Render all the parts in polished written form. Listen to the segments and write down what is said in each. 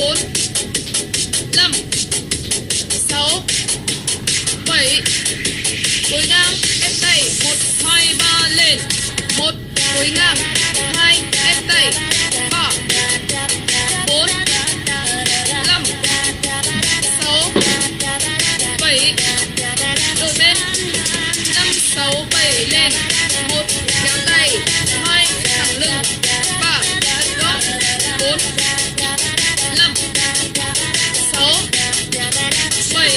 4 5 6 7 cúi ngang ép tay 1 2 3 lên 1 cúi ngang 2 ép tay 3 4 5 6 7 đổi bên 5 6 7 lên 1 kéo tay 2 thẳng lưng 3 hất gót 4 5 6 7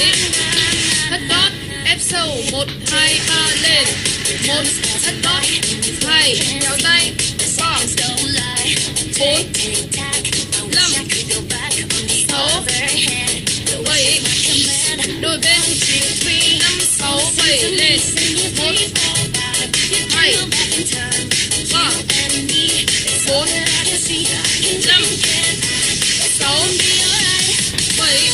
hất gót ép sâu 1 2 3 lên 1 hất gót 2 kéo tay 3 4 5 6 7 đổi bên 5 6 7 lên 1 2 3 4 5 6 7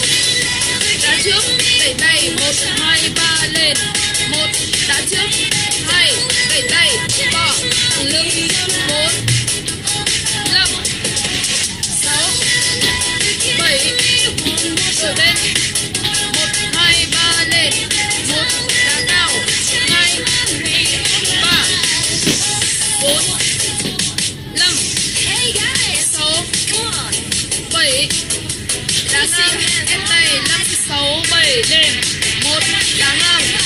đá trước đẩy tay 1 2 3 lên 1 đá trước 2 đẩy tay 3 lưng 4 5 6 7 đổi bên 1 2 3 lên 1 đá cao 2 3 4 5 6 7 đá ngang ép tay 5 6 7 lên 1 đá ngang